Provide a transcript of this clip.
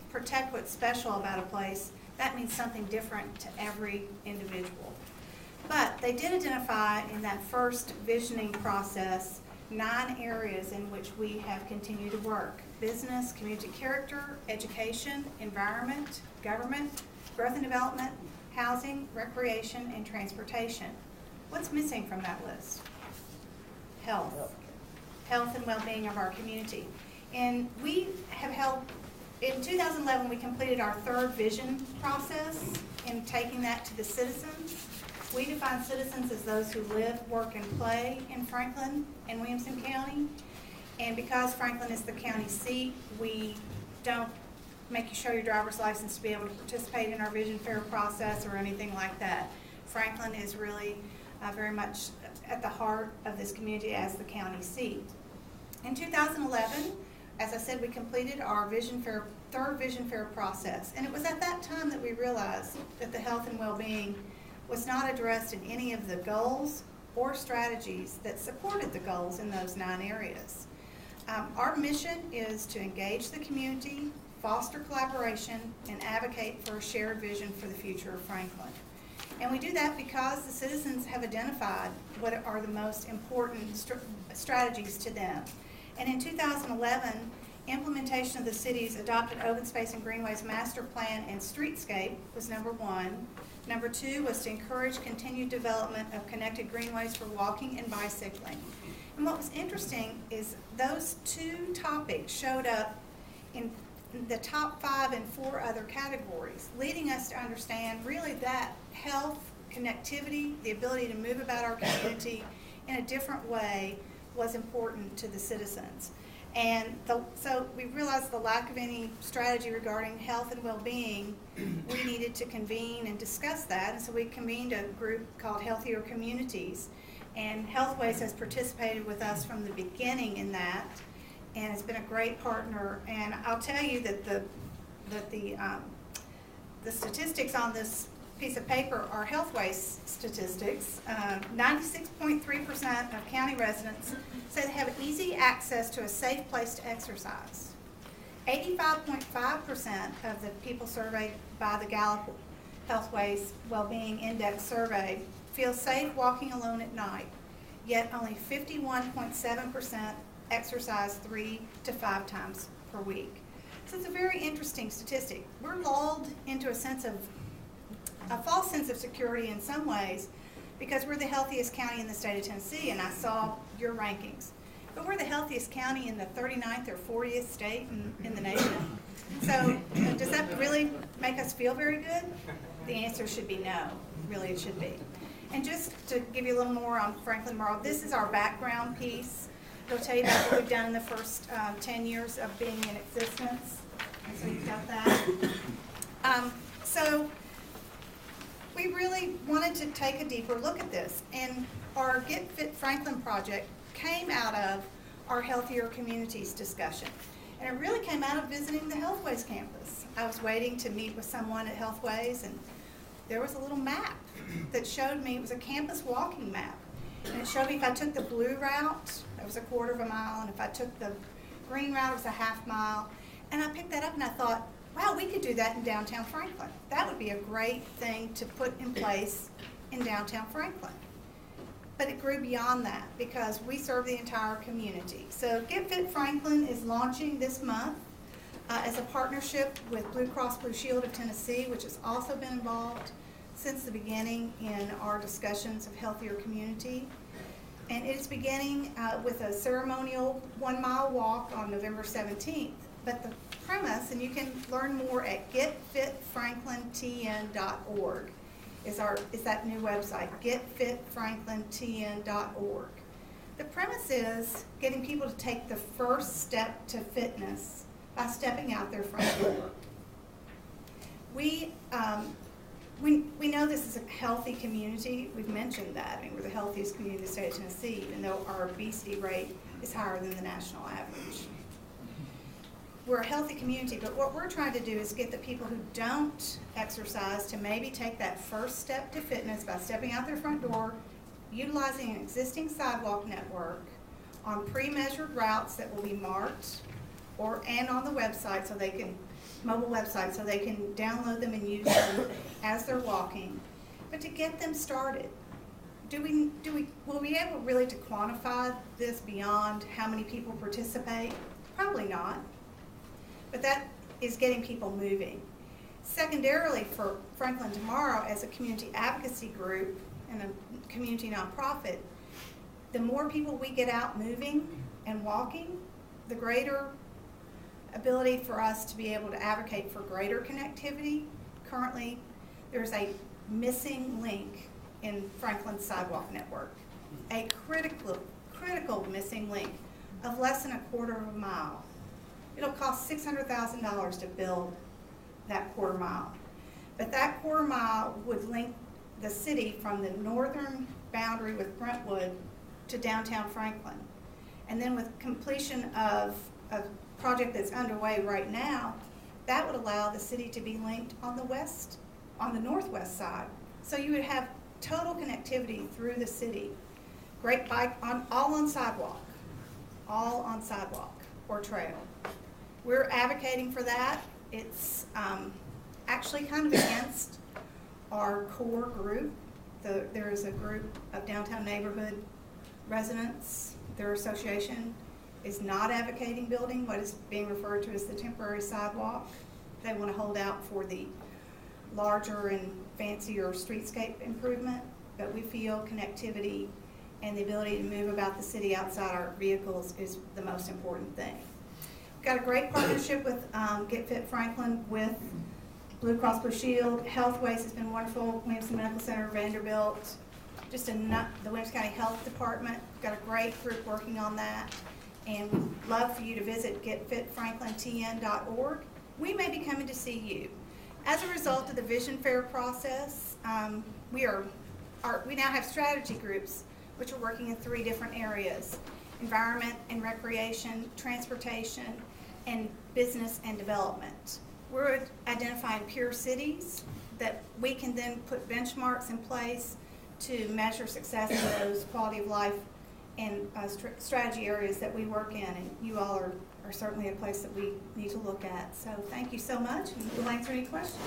protect what's special about a place, that means something different to every individual. But they did identify in that first visioning process 9 areas in which we have continued to work: business, community character, education, environment, government, growth and development, housing, recreation, and transportation. What's missing from that list? Health. Health and well-being of our community. And we have held, in 2011, we completed our 3rd vision process in taking that to the citizens. We define citizens as those who live, work, and play in Franklin and Williamson County. And because Franklin is the county seat, we don't make you show your driver's license to be able to participate in our vision fair process or anything like that. Franklin is really very much at the heart of this community as the county seat. In 2011, as I said, we completed our vision fair, 3rd vision fair process. And it was at that time that we realized that the health and well-being was not addressed in any of the goals or strategies that supported the goals in those 9 areas. Our mission is to engage the community, foster collaboration, and advocate for a shared vision for the future of Franklin. And we do that because the citizens have identified what are the most important strategies to them. And in 2011, implementation of the city's adopted open space and greenways master plan and streetscape was number 1. Number 2 was to encourage continued development of connected greenways for walking and bicycling. And what was interesting is those 2 topics showed up in the top 5 and 4 other categories, leading us to understand really that health, connectivity, the ability to move about our community in a different way was important to the citizens. And so we realized the lack of any strategy regarding health and well-being, we needed to convene and discuss that. And so we convened a group called Healthier Communities. And Healthways has participated with us from the beginning in that. And it's been a great partner. And I'll tell you that the statistics on this piece of paper are Healthways statistics. 96.3% of county residents say they have easy access to a safe place to exercise. 85.5% of the people surveyed by the Gallup Healthways Wellbeing Index survey feel safe walking alone at night, yet only 51.7% exercise 3 to 5 times per week. So it's a very interesting statistic. We're lulled into a false sense of security in some ways because we're the healthiest county in the state of Tennessee, and I saw your rankings. But we're the healthiest county in the 39th or 40th state in the nation. So does that really make us feel very good? The answer should be no. Really, it should be. And just to give you a little more on Franklin Morrow, this is our background piece. It'll tell you about what we've done in the first 10 years of being in existence. So you've got that. So we really wanted to take a deeper look at this. And our Get Fit Franklin project came out of our Healthier Communities discussion. And it really came out of visiting the Healthways campus. I was waiting to meet with someone at Healthways, and there was a little map that showed me, it was a campus walking map. And it showed me if I took the blue route, that was a 1/4 mile, and if I took the green route, it was a 1/2 mile. And I picked that up and I thought, wow, we could do that in downtown Franklin. That would be a great thing to put in place in downtown Franklin. But it grew beyond that because we serve the entire community. So Get Fit Franklin is launching this month as a partnership with Blue Cross Blue Shield of Tennessee, which has also been involved since the beginning in our discussions of healthier community. And it's beginning with a ceremonial 1-mile walk on November 17th. But the premise, and you can learn more at getfitfranklintn.org, is that new website, getfitfranklintn.org. The premise is getting people to take the first step to fitness by stepping out their front door. We know this is a healthy community. We've mentioned that. I mean, we're the healthiest community in the state of Tennessee, even though our obesity rate is higher than the national average. We're a healthy community, but what we're trying to do is get the people who don't exercise to maybe take that first step to fitness by stepping out their front door, utilizing an existing sidewalk network on pre-measured routes that will be marked and on the website so they can mobile websites so they can download them and use them as they're walking. But to get them started, will we be able really to quantify this beyond how many people participate? Probably not. But that is getting people moving. Secondarily, for Franklin Tomorrow as a community advocacy group and a community nonprofit, the more people we get out moving and walking, the greater ability for us to be able to advocate for greater connectivity. Currently, there's a missing link in Franklin's sidewalk network, a critical missing link of less than a quarter of a mile. It'll cost $600,000 to build that quarter mile. But that quarter mile would link the city from the northern boundary with Brentwood to downtown Franklin. And then with completion of a project that's underway right now, that would allow the city to be linked on the northwest side. So you would have total connectivity through the city. Great bike, all on sidewalk or trail. We're advocating for that. It's actually kind of against our core group. There is a group of downtown neighborhood residents. Their association is not advocating building what is being referred to as the temporary sidewalk. They want to hold out for the larger and fancier streetscape improvement, but we feel connectivity and the ability to move about the city outside our vehicles is the most important thing. We've got a great partnership with Get Fit Franklin with Blue Cross Blue Shield. Healthways has been wonderful. Williamson Medical Center, Vanderbilt, the Williams County Health Department. We've got a great group working on that. And we'd love for you to visit getfitfranklintn.org. We may be coming to see you. As a result of the Vision Fair process, we now have strategy groups which are working in 3 different areas: environment and recreation, transportation, and business and development. We're identifying peer cities that we can then put benchmarks in place to measure success in those quality of life and strategy areas that we work in, and you all are certainly a place that we need to look at. So thank you so much, and we'll answer any questions.